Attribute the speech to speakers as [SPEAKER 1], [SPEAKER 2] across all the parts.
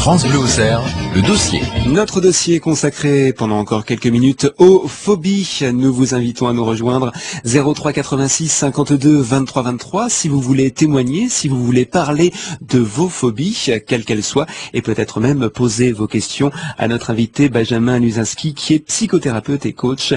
[SPEAKER 1] France Bleu Auxerre, le dossier.
[SPEAKER 2] Notre dossier consacré pendant encore quelques minutes aux phobies. Nous vous invitons à nous rejoindre 03 86 52 23 23 si vous voulez témoigner, si vous voulez parler de vos phobies, quelles qu'elles soient, et peut-être même poser vos questions à notre invité Benjamin Nuzinski, qui est psychothérapeute et coach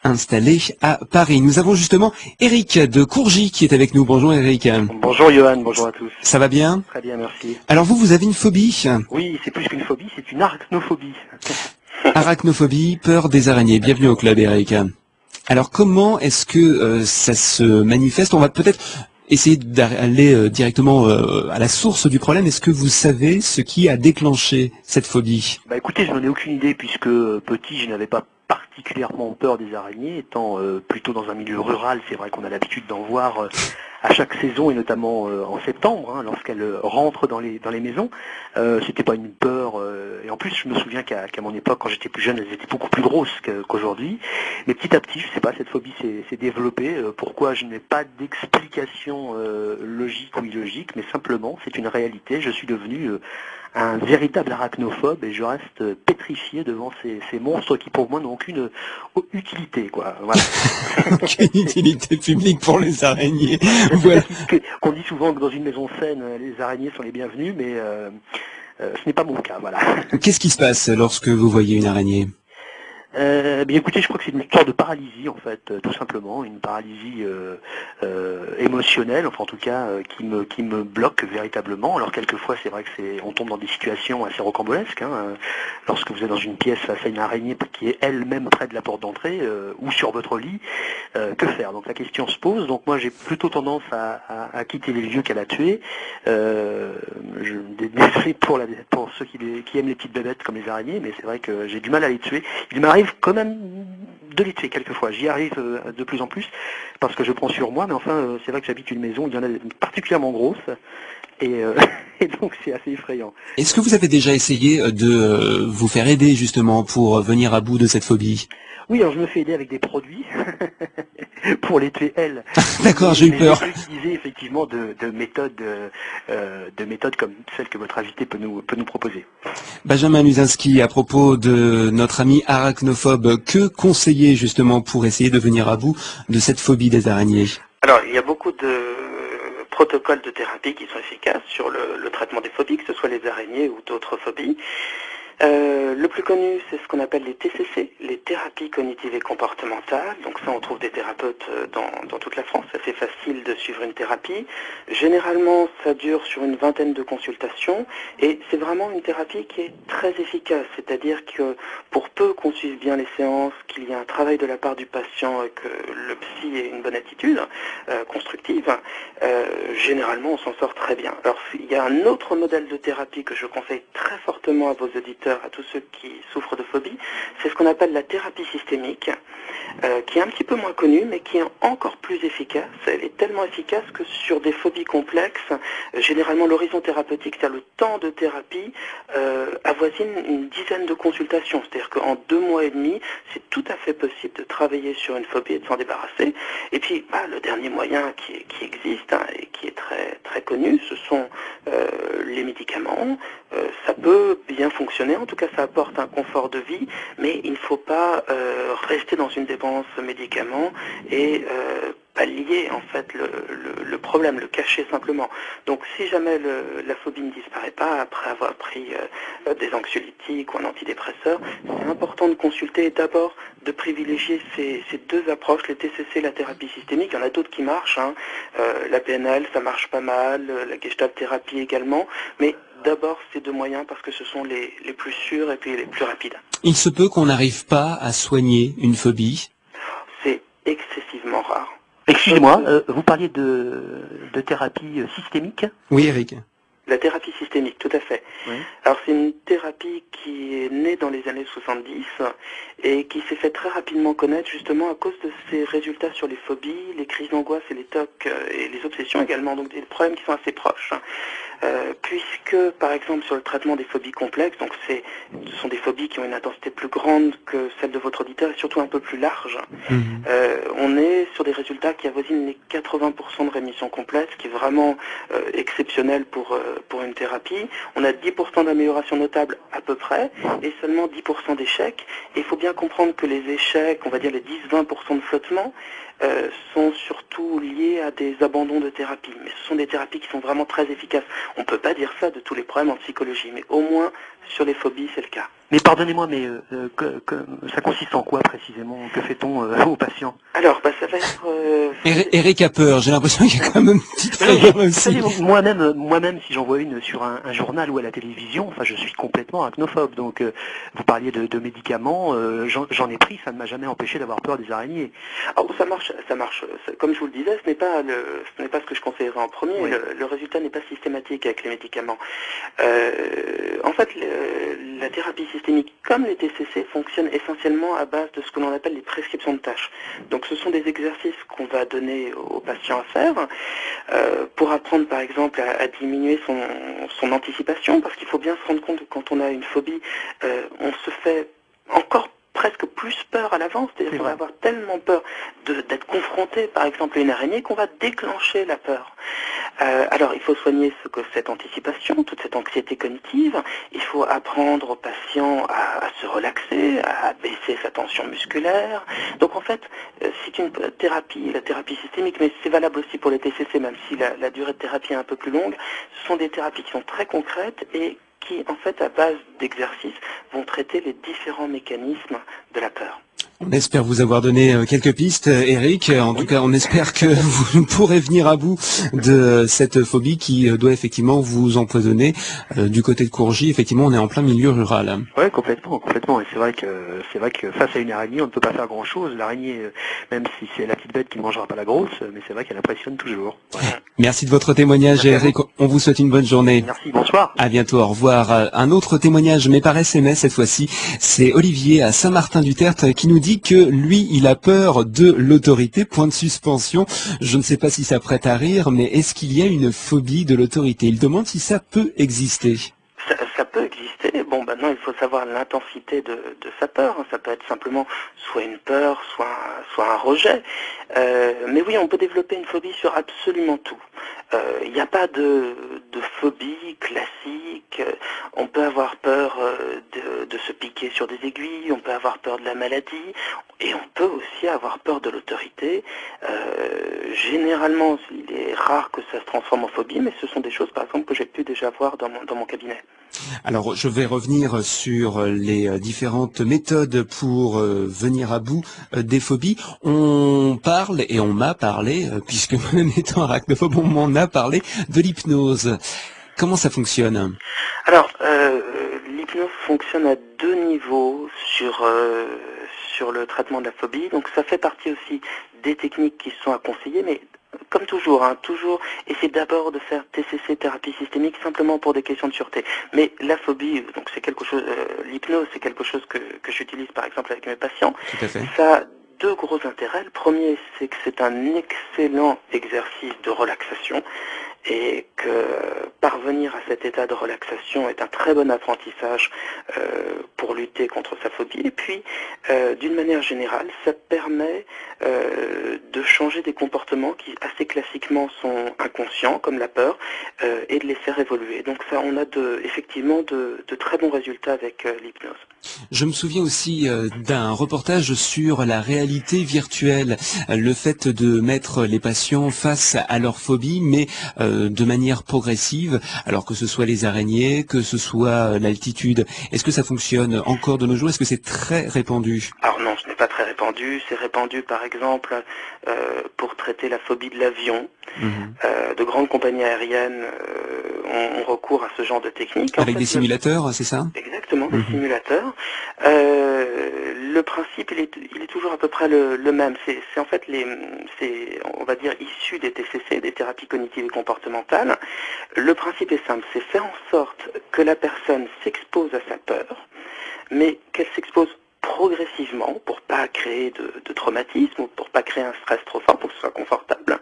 [SPEAKER 2] installé à Paris. Nous avons justement Eric de Courgy qui est avec nous. Bonjour Eric.
[SPEAKER 3] Bonjour Johan, bonjour à tous.
[SPEAKER 2] Ça va bien?
[SPEAKER 3] Très bien, merci.
[SPEAKER 2] Alors vous avez une phobie?
[SPEAKER 3] Oui, c'est plus qu'une phobie, c'est une arachnophobie.
[SPEAKER 2] Arachnophobie, peur des araignées. Bienvenue au club, Eric. Alors, comment est-ce que ça se manifeste? On va peut-être essayer d'aller directement à la source du problème. Est-ce que vous savez ce qui a déclenché cette phobie?
[SPEAKER 3] Bah écoutez, je n'en ai aucune idée puisque petit, je n'avais pas particulièrement peur des araignées, étant plutôt dans un milieu rural. C'est vrai qu'on a l'habitude d'en voir à chaque saison et notamment en septembre, lorsqu'elles rentrent dans les maisons. C'était pas une peur, et en plus je me souviens qu'à mon époque, quand j'étais plus jeune, elles étaient beaucoup plus grosses qu'aujourd'hui. Mais petit à petit, je sais pas, cette phobie s'est développée. Pourquoi? Je n'ai pas d'explication logique ou illogique, mais simplement c'est une réalité. Je suis devenu un véritable arachnophobe et je reste pétrifié devant ces monstres qui pour moi n'ont aucune utilité, quoi. Voilà.
[SPEAKER 2] Aucune utilité publique pour les araignées. Voilà.
[SPEAKER 3] Qu'on dit souvent que dans une maison saine, les araignées sont les bienvenues, mais ce n'est pas mon cas, voilà.
[SPEAKER 2] Qu'est-ce qui se passe lorsque vous voyez une araignée?
[SPEAKER 3] Bien écoutez, je crois que c'est une sorte de paralysie en fait, tout simplement, une paralysie émotionnelle, enfin en tout cas qui me bloque véritablement. Alors quelquefois c'est vrai que on tombe dans des situations assez rocambolesques, lorsque vous êtes dans une pièce face à une araignée qui est elle-même près de la porte d'entrée ou sur votre lit, que faire? Donc la question se pose. Donc moi j'ai plutôt tendance à quitter les lieux qu'à la tuer. Désolé pour ceux qui aiment les petites bébêtes comme les araignées, mais c'est vrai que j'ai du mal à les tuer. Il m'arrive quand même de les tuer quelquefois. J'y arrive de plus en plus parce que je prends sur moi, mais enfin c'est vrai que j'habite une maison, il y en a particulièrement grosses et donc c'est assez effrayant.
[SPEAKER 2] Est-ce que vous avez déjà essayé de vous faire aider justement pour venir à bout de cette phobie?
[SPEAKER 3] Oui, alors je me fais aider avec des produits pour les tuer elles.
[SPEAKER 2] D'accord, j'ai eu peur.
[SPEAKER 3] J'ai utilisé effectivement de méthodes comme celles que votre invité peut nous proposer.
[SPEAKER 2] Benjamin Nuzinski, à propos de notre ami arachnophobe, que conseiller justement pour essayer de venir à bout de cette phobie des araignées?
[SPEAKER 4] Alors, il y a beaucoup de protocoles de thérapie qui sont efficaces sur le traitement des phobies, que ce soit les araignées ou d'autres phobies. Le plus connu, c'est ce qu'on appelle les TCC, les thérapies cognitives et comportementales. Donc ça, on trouve des thérapeutes dans toute la France. C'est assez facile de suivre une thérapie. Généralement, ça dure sur une vingtaine de consultations et c'est vraiment une thérapie qui est très efficace. C'est-à-dire que pour peu qu'on suive bien les séances, qu'il y ait un travail de la part du patient et que le psy ait une bonne attitude constructive, généralement, on s'en sort très bien. Alors, il y a un autre modèle de thérapie que je conseille très fortement à vos auditeurs, à tous ceux qui souffrent de phobie, c'est ce qu'on appelle la thérapie systémique, qui est un petit peu moins connue, mais qui est encore plus efficace. Elle est tellement efficace que sur des phobies complexes, généralement l'horizon thérapeutique, c'est-à-dire le temps de thérapie, avoisine une dizaine de consultations. C'est-à-dire qu'en 2 mois et demi, c'est tout à fait possible de travailler sur une phobie et de s'en débarrasser. Et puis, le dernier moyen qui existe et qui est très, très connu, ce sont les médicaments. Ça peut bien fonctionner, en tout cas ça apporte un confort de vie, mais il ne faut pas rester dans une dépendance médicaments et pallier en fait le problème, le cacher simplement. Donc si jamais la phobie ne disparaît pas après avoir pris des anxiolytiques ou un antidépresseur, c'est important de consulter et d'abord de privilégier ces deux approches, les TCC, la thérapie systémique. Il y en a d'autres qui marchent, la PNL ça marche pas mal, la Gestalt thérapie également, mais d'abord ces deux moyens parce que ce sont les plus sûrs et puis les plus rapides.
[SPEAKER 2] Il se peut qu'on n'arrive pas à soigner une phobie?
[SPEAKER 4] C'est excessivement rare.
[SPEAKER 3] Excusez-moi, vous parliez de thérapie systémique?
[SPEAKER 2] Oui, Eric.
[SPEAKER 4] La thérapie systémique, tout à fait. Oui. Alors c'est une thérapie qui est née dans les années 70 et qui s'est fait très rapidement connaître justement à cause de ses résultats sur les phobies, les crises d'angoisse et les TOC et les obsessions également, donc des problèmes qui sont assez proches. puisque, par exemple, sur le traitement des phobies complexes, donc ce sont des phobies qui ont une intensité plus grande que celle de votre auditeur et surtout un peu plus large, on est sur des résultats qui avoisinent les 80% de rémission complète, ce qui est vraiment exceptionnel pour une thérapie. On a 10% d'amélioration notable à peu près et seulement 10% d'échecs. Et il faut bien comprendre que les échecs, on va dire les 10-20% de flottement, sont surtout liés à des abandons de thérapie. Mais ce sont des thérapies qui sont vraiment très efficaces. On ne peut pas dire ça de tous les problèmes en psychologie, mais au moins sur les phobies, c'est le cas.
[SPEAKER 3] Mais pardonnez-moi, mais ça consiste en quoi précisément? Que fait-on aux patients?
[SPEAKER 4] Alors, ça va être...
[SPEAKER 2] Eric a peur, j'ai l'impression qu'il y a quand même une petite frayeur aussi.
[SPEAKER 3] Moi-même, si j'en vois une sur un journal ou à la télévision, enfin, je suis complètement arachnophobe. Donc, vous parliez de médicaments, j'en ai pris, ça ne m'a jamais empêché d'avoir peur des araignées.
[SPEAKER 4] Alors, ça marche. Comme je vous le disais, ce n'est pas ce que je conseillerais en premier.
[SPEAKER 3] Oui.
[SPEAKER 4] Le résultat n'est pas systématique avec les médicaments. En fait, la thérapie systémique, comme les TCC, fonctionne essentiellement à base de ce que l'on appelle les prescriptions de tâches. Donc ce sont des exercices qu'on va donner aux patients à faire pour apprendre par exemple à diminuer son anticipation, parce qu'il faut bien se rendre compte que quand on a une phobie, on se fait encore presque plus peur à l'avance, c'est-à-dire qu'on va avoir tellement peur d'être confronté par exemple à une araignée qu'on va déclencher la peur. Alors il faut soigner cette anticipation, toute cette anxiété cognitive, il faut apprendre aux patients à se relaxer, à baisser sa tension musculaire. Donc en fait, c'est une thérapie, la thérapie systémique, mais c'est valable aussi pour les TCC, même si la durée de thérapie est un peu plus longue, ce sont des thérapies qui sont très concrètes et qui, en fait, à base d'exercices, vont traiter les différents mécanismes de la peur.
[SPEAKER 2] On espère vous avoir donné quelques pistes, Eric. En tout cas, on espère que vous pourrez venir à bout de cette phobie qui doit effectivement vous empoisonner. Du côté de Courgy, effectivement, on est en plein milieu rural.
[SPEAKER 3] Ouais, complètement. Et c'est vrai que face à une araignée, on ne peut pas faire grand-chose. L'araignée, même si c'est la petite bête qui ne mangera pas la grosse, mais c'est vrai qu'elle impressionne toujours. Voilà.
[SPEAKER 2] Merci de votre témoignage, Eric. On vous souhaite une bonne journée.
[SPEAKER 3] Merci, bonsoir.
[SPEAKER 2] À bientôt, au revoir. Un autre témoignage, mais par SMS cette fois-ci, c'est Olivier à Saint-Martin-du-Tertre qui nous dit que lui, il a peur de l'autorité, point de suspension. Je ne sais pas si ça prête à rire, mais est-ce qu'il y a une phobie de l'autorité? Il demande si ça peut exister.
[SPEAKER 4] Ça peut exister. Bon, maintenant, il faut savoir l'intensité de sa peur. Ça peut être simplement soit une peur, soit un rejet. Mais oui, on peut développer une phobie sur absolument tout. Il n'y a pas de phobie classique. On peut avoir peur de se piquer sur des aiguilles, on peut avoir peur de la maladie, et on peut aussi avoir peur de l'autorité. Généralement, il est rare que ça se transforme en phobie, mais ce sont des choses, par exemple, que j'ai pu déjà voir dans mon cabinet.
[SPEAKER 2] Alors, je vais revenir sur les différentes méthodes pour venir à bout des phobies. On parle, et on m'a parlé, puisque moi-même étant arachnophobe, on m'en a parlé, de l'hypnose. Comment ça fonctionne?
[SPEAKER 4] Alors, l'hypnose fonctionne à deux niveaux sur le traitement de la phobie. Donc, ça fait partie aussi des techniques qui sont à conseiller, mais comme toujours, toujours essayer d'abord de faire TCC, thérapie systémique, simplement pour des questions de sûreté. Mais la phobie, donc c'est quelque chose, l'hypnose, c'est quelque chose que j'utilise par exemple avec mes patients.
[SPEAKER 2] Tout à fait.
[SPEAKER 4] Ça a deux gros intérêts. Le premier, c'est que c'est un excellent exercice de relaxation et que parvenir à cet état de relaxation est un très bon apprentissage pour lutter contre sa phobie. Et puis, d'une manière générale, ça permet de changer des comportements qui assez classiquement sont inconscients, comme la peur, et de les faire évoluer. Donc ça, on a effectivement de très bons résultats avec l'hypnose.
[SPEAKER 2] Je me souviens aussi d'un reportage sur la réalité virtuelle, le fait de mettre les patients face à leur phobie, mais de manière progressive, alors que ce soit les araignées, que ce soit l'altitude. Est-ce que ça fonctionne encore de nos jours? Est-ce que c'est très répandu?
[SPEAKER 4] Alors non, ce n'est pas très répandu. C'est répandu par exemple pour traiter la phobie de l'avion. De grandes compagnies aériennes ont recours à ce genre de technique.
[SPEAKER 2] Avec des simulateurs, c'est ça?
[SPEAKER 4] Exactement, des simulateurs. Le principe, il est toujours à peu près le même. C'est en fait on va dire, issu des TCC, des thérapies cognitives et comportementales. Le principe est simple, c'est faire en sorte que la personne s'expose à sa peur, mais qu'elle s'expose progressivement pour pas créer de traumatisme ou pour pas créer un stress trop fort, pour que ce soit confortable.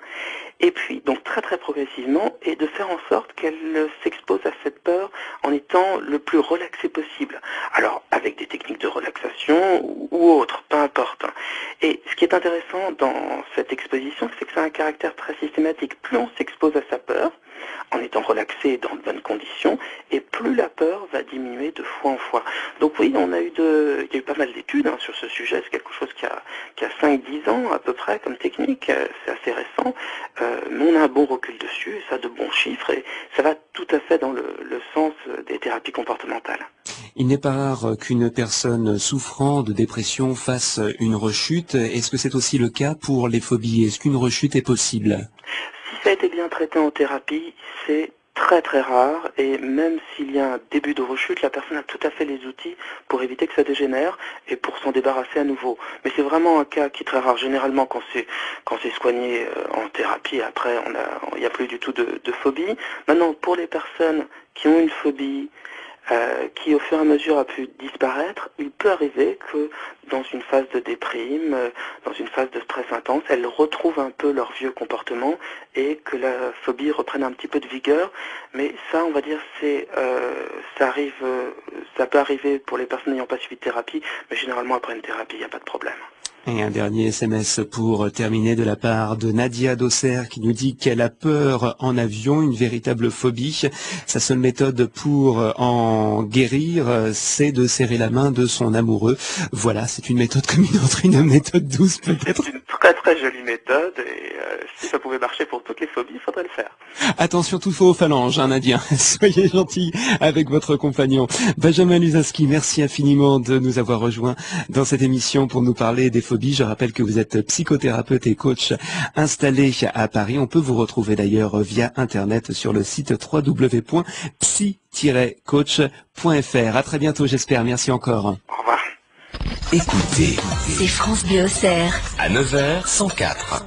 [SPEAKER 4] Et puis, donc très très progressivement, et de faire en sorte qu'elle s'expose à cette peur en étant le plus relaxée possible. Alors, avec des techniques de relaxation ou autres, peu importe. Et ce qui est intéressant dans cette exposition, c'est que ça a un caractère très systématique. Plus on s'expose à sa peur, en étant relaxé dans de bonnes conditions, et plus la peur va diminuer de fois en fois. Donc oui, il y a eu pas mal d'études sur ce sujet, c'est quelque chose qui a 5-10 ans à peu près comme technique, c'est assez récent, mais on a un bon recul dessus, ça a de bons chiffres, et ça va tout à fait dans le sens des thérapies comportementales.
[SPEAKER 2] Il n'est pas rare qu'une personne souffrant de dépression fasse une rechute. Est-ce que c'est aussi le cas pour les phobies? Est-ce qu'une rechute est possible?
[SPEAKER 4] Si ça a été bien traité en thérapie, c'est très très rare, et même s'il y a un début de rechute, la personne a tout à fait les outils pour éviter que ça dégénère et pour s'en débarrasser à nouveau. Mais c'est vraiment un cas qui est très rare. Généralement, quand c'est soigné en thérapie, après il n'y a plus du tout de phobie. Maintenant, pour les personnes qui ont une phobie, qui au fur et à mesure a pu disparaître, il peut arriver que dans une phase de déprime, dans une phase de stress intense, elles retrouvent un peu leur vieux comportement et que la phobie reprenne un petit peu de vigueur. Mais ça, on va dire, ça peut arriver pour les personnes n'ayant pas suivi de thérapie, mais généralement après une thérapie, il n'y a pas de problème.
[SPEAKER 2] Et un dernier SMS pour terminer de la part de Nadia d'Auxerre qui nous dit qu'elle a peur en avion, une véritable phobie. Sa seule méthode pour en guérir, c'est de serrer la main de son amoureux. Voilà, c'est une méthode comme une autre, une méthode douce peut-être.
[SPEAKER 4] C'est une très très jolie méthode, et si ça pouvait marcher pour toutes les phobies, il faudrait le faire.
[SPEAKER 2] Attention toutefois aux phalanges, Nadia. Soyez gentil avec votre compagnon. Benjamin Luzinski, merci infiniment de nous avoir rejoints dans cette émission pour nous parler des phobies. Je rappelle que vous êtes psychothérapeute et coach installé à Paris. On peut vous retrouver d'ailleurs via Internet sur le site www.psy-coach.fr. À très bientôt, j'espère. Merci encore.
[SPEAKER 4] Au revoir.
[SPEAKER 1] Écoutez,
[SPEAKER 5] C'est France Bleu Auxerre.
[SPEAKER 1] à 9h, 104.